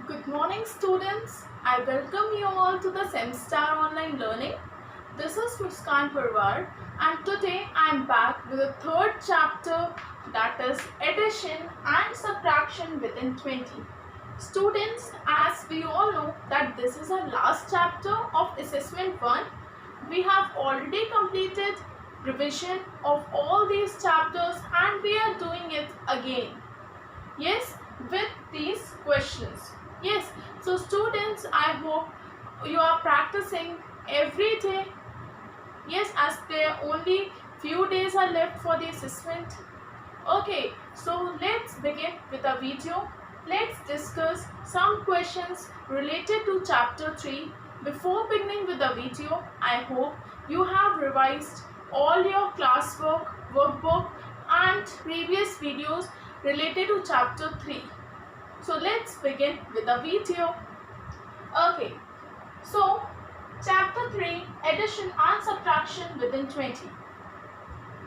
Good morning, students. I welcome you all to the SEMStar Online Learning. This is Muskan Parwar, and today I am back with the third chapter, that is addition and subtraction within 20. Students, as we all know that this is our last chapter of Assessment 1, we have already completed revision of all these chapters and we are doing it again. Yes, with these questions. Yes, so students, I hope you are practicing every day. Yes, as there only few days are left for the assessment. Okay, so let's begin with a video. Let's discuss some questions related to chapter 3. Before beginning with the video, I hope you have revised all your classwork, workbook and previous videos related to chapter 3. So let's begin with the video. Okay, so chapter 3, addition and subtraction within 20.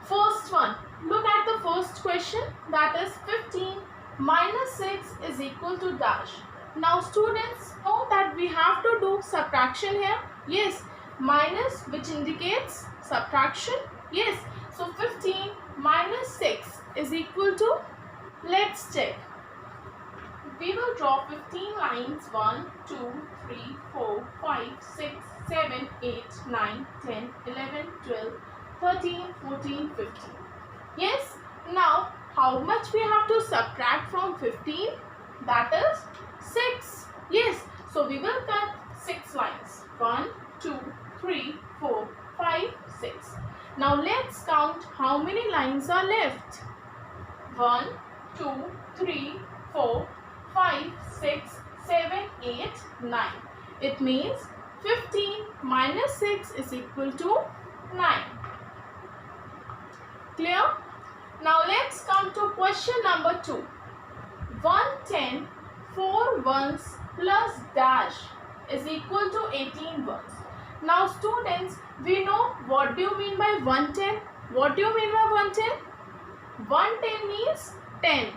First one, look at the first question, that is 15 minus 6 is equal to dash. Now students know that we have to do subtraction here. Yes, minus which indicates subtraction. Yes, so 15 minus 6 is equal to, let's check. We will draw 15 lines, 1, 2, 3, 4, 5, 6, 7, 8, 9, 10, 11, 12, 13, 14, 15. Yes, now how much we have to subtract from 15? That is 6. Yes, so we will cut 6 lines. 1, 2, 3, 4, 5, 6. Now let's count how many lines are left. 1, 2, 3, 4, 5, 6, 7, 8, 9. It means 15 minus 6 is equal to 9. Clear? Now let's come to question number 2. 110, 4 ones plus dash is equal to 18 ones. Now students, we know what do you mean by 110? What do you mean by 110? 110 means 10.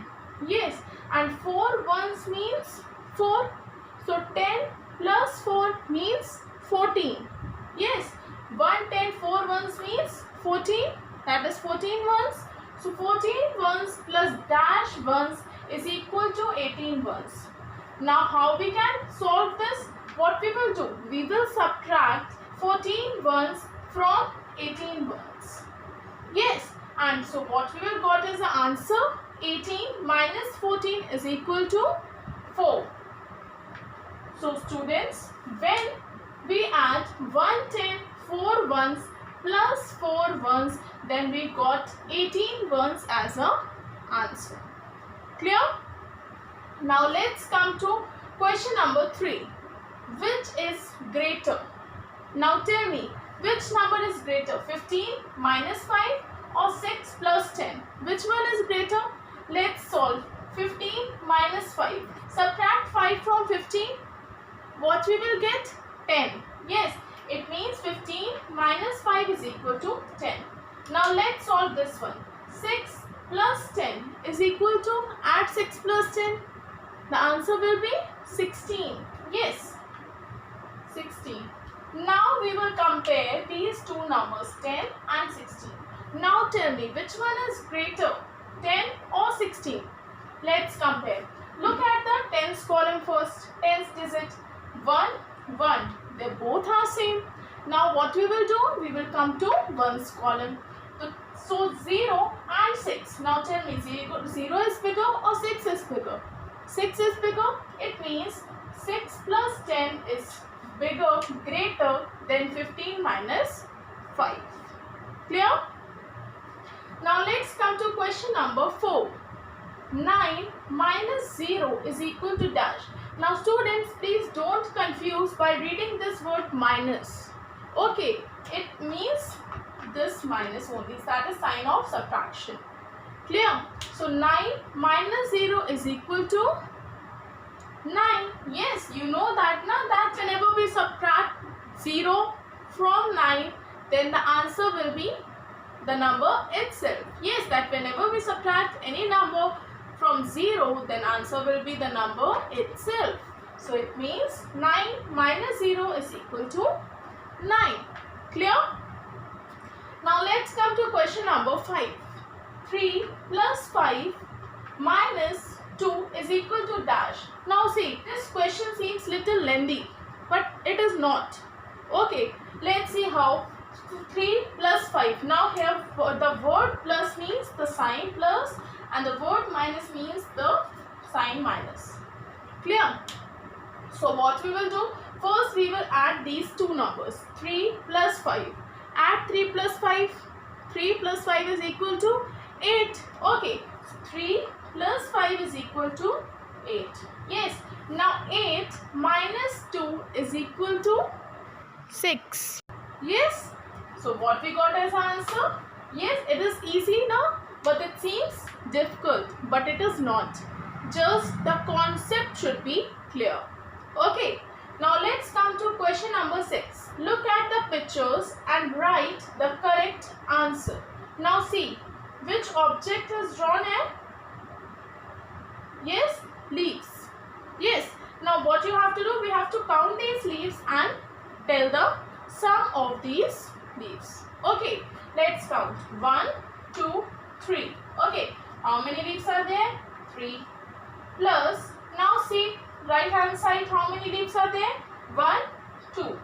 Yes, and 4 ones means 4. So 10 plus 4 means 14. Yes, 110 4 ones means 14. That is 14 ones. So 14 ones plus dash ones is equal to 18 ones. Now how we can solve this? What we will do? We will subtract 14 ones from 18 ones. Yes, and so what we will got is the answer. 18 minus 14 is equal to 4. So students, when we add 110 4 ones plus 4 ones, then we got 18 ones as a answer. Clear? Now let's come to question number 3. Which is greater? Now tell me, which number is greater? 15 minus 5 or 6 plus 10? Which one is greater? Let's solve. 15 minus 5. Subtract 5 from 15. What we will get? 10. Yes, it means 15 minus 5 is equal to 10. Now let's solve this one. 6 plus 10 is equal to, add 6 plus 10. The answer will be 16. Yes, 16. Now we will compare these two numbers, 10 and 16. Now tell me, which one is greater? 10 or 16? Let's compare. Look at the tens column first. Tens digit 1, 1. They both are same. Now what we will do? We will come to ones column. So 0 and 6. Now tell me, 0 is bigger or 6 is bigger? 6 is bigger. It means 6 plus 10 is bigger, greater than 15 minus 5. Clear? Now let's come to question number 4. 9 minus 0 is equal to dash. Now students, please don't confuse by reading this word minus. Okay, it means this minus only. That is sign of subtraction. Clear? So 9 minus 0 is equal to 9. Yes, you know that now, that whenever we subtract 0 from 9, then the answer will be the number itself. Yes, that whenever we subtract any number from 0, then answer will be the number itself. So it means 9 minus 0 is equal to 9. Clear? Now let's come to question number 5. 3 plus 5 minus 2 is equal to dash. Now see, this question seems little lengthy, but it is not. Okay, let's see how. 3 plus 5. Now here the word plus means the sign plus and the word minus means the sign minus. Clear? So what we will do? First we will add these two numbers. 3 plus 5. Add 3 plus 5. 3 plus 5 is equal to 8. Okay. 3 plus 5 is equal to 8. Yes. Now 8 minus 2 is equal to 6. Yes. So what we got as answer? Yes, it is easy now, but it seems difficult, but it is not. Just the concept should be clear. Okay. Now let's come to question number 6. Look at the pictures and write the correct answer. Now see, which object is drawn here? Yes, leaves. Yes. Now what you have to do? We have to count these leaves and tell the sum of these leaves. Okay, let's count. 1, 2, 3. Okay, how many leaves are there? 3. Plus, now see, right hand side, how many leaves are there? 1, 2.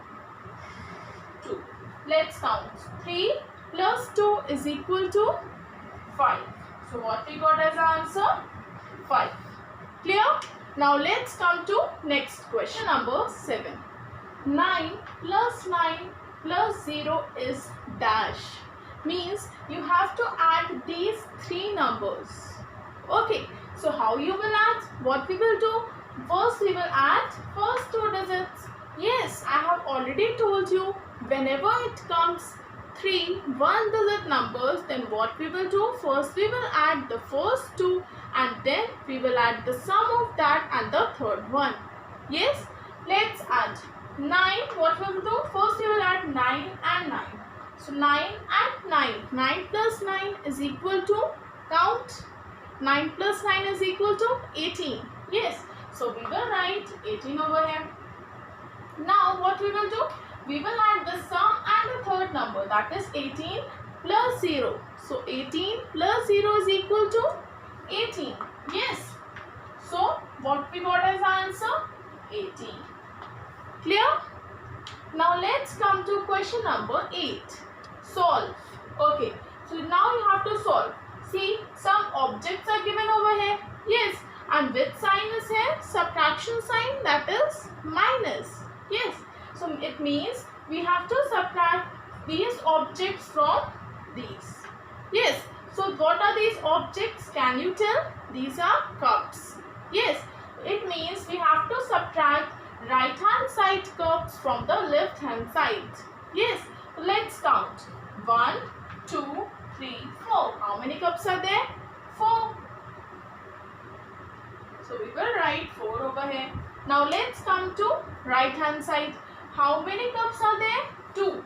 2. Let's count. 3 plus 2 is equal to 5. So what we got as answer? 5. Clear? Now let's come to next question number 7. 9 plus 9 plus 0 is dash. Means you have to add these three numbers. Okay. So how you will add? What we will do? First we will add first two digits. Yes, I have already told you, whenever it comes 3 one-digit numbers, then what we will do? First we will add the first two and then we will add the sum of that and the third one. Yes, let's add 9. What we will do? First we will add 9 and 9. So 9 and 9. 9 plus 9 is equal to, count, 9 plus 9 is equal to 18. Yes, so we will write 18 over here. Now what we will do? We will add the sum and the third number, that is 18 plus 0. So 18 plus 0 is equal to 18. Yes. So what we got as answer? 18. Clear? Now let's come to question number 8. Solve. Okay. So now you have to solve. See, some objects are given over here. Yes. And which sign is here? Subtraction sign, that is minus. Yes. So it means we have to subtract these objects from these. Yes. So what are these objects? Can you tell? These are cups. Yes. It means we have to subtract right hand side cups from the left hand side. Yes. Let's count. 1, 2, 3, 4. How many cups are there? 4. So we will write 4 over here. Now let's come to right hand side. How many cups are there? 2.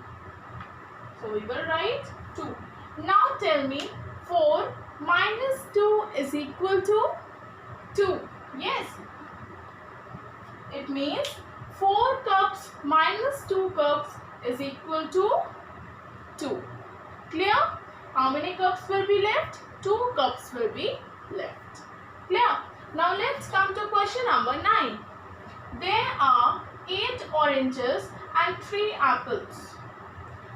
So we will write 2. Now tell me, 4 minus 2 is equal to 2. Yes. It means 4 cups minus 2 cups is equal to 2. Clear? How many cups will be left? 2 cups will be left. Clear? Now let's come to question number 9. There are 8 oranges and 3 apples.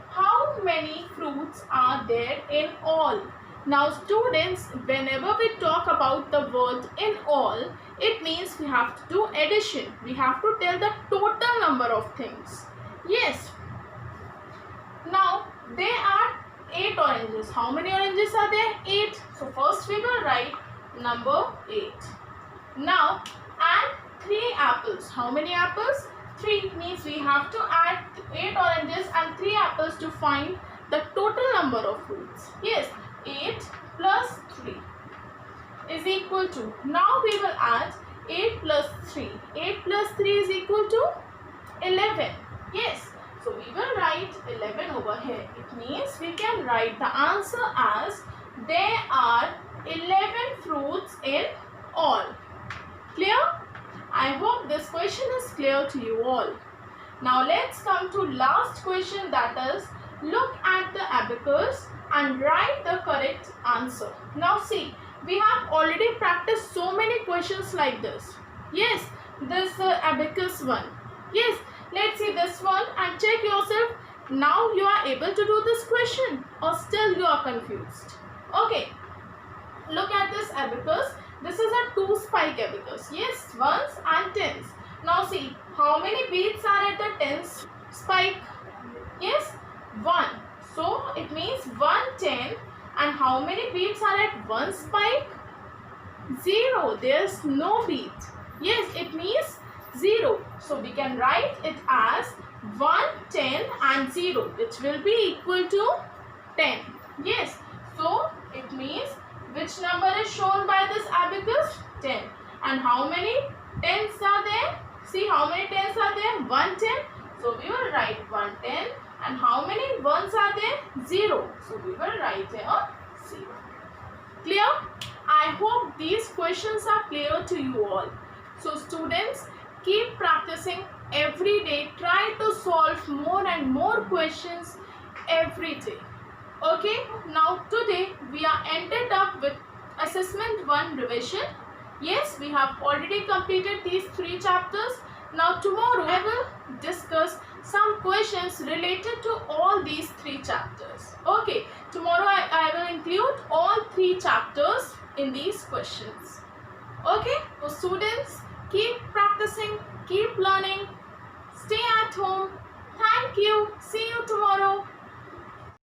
How many fruits are there in all? Now students, whenever we talk about the word in all, it means we have to do addition. We have to tell the total number of things. Yes. Now there are 8 oranges. How many oranges are there? 8. So first we will write number 8. Now add 3 apples. How many apples? 3 means we have to add 8 oranges and 3 apples to find the total number of fruits. Yes, 8 plus 3 is equal to, now we will add 8 plus 3. 8 plus 3 is equal to 11. Yes, so we will write 11 over here. It means we can write the answer as there are 11 fruits in all. Clear? I hope this question is clear to you all. Now let's come to last question, that is, look at the abacus and write the correct answer. Now see, we have already practiced so many questions like this. Yes, this abacus one. Yes, let's see this one and check yourself. Now you are able to do this question or still you are confused? Okay, look at this abacus. This is a 2-spike abacus. Yes, ones and tens. Now see, how many beads are at the 10th spike? Yes, 1. So it means 110. And how many beads are at 1 spike? 0. There's no bead. Yes, it means 0. So we can write it as 1, 10 and 0, which will be equal to 10. Yes, so it means which number is shown by this abacus? 10. And how many tens are there? See how many tens are there? 110. So we will write 110. And how many ones are there? 0. So we will write here 0. Clear? I hope these questions are clear to you all. So students, keep practicing every day. Try to solve more and more questions every day. Okay, now today we are ended up with assessment 1 revision. Yes, we have already completed these 3 chapters. Now tomorrow I will discuss some questions related to all these 3 chapters. Okay, tomorrow I will include all 3 chapters in these questions. Okay, so students, keep practicing, keep learning, stay at home. Thank you. See you tomorrow.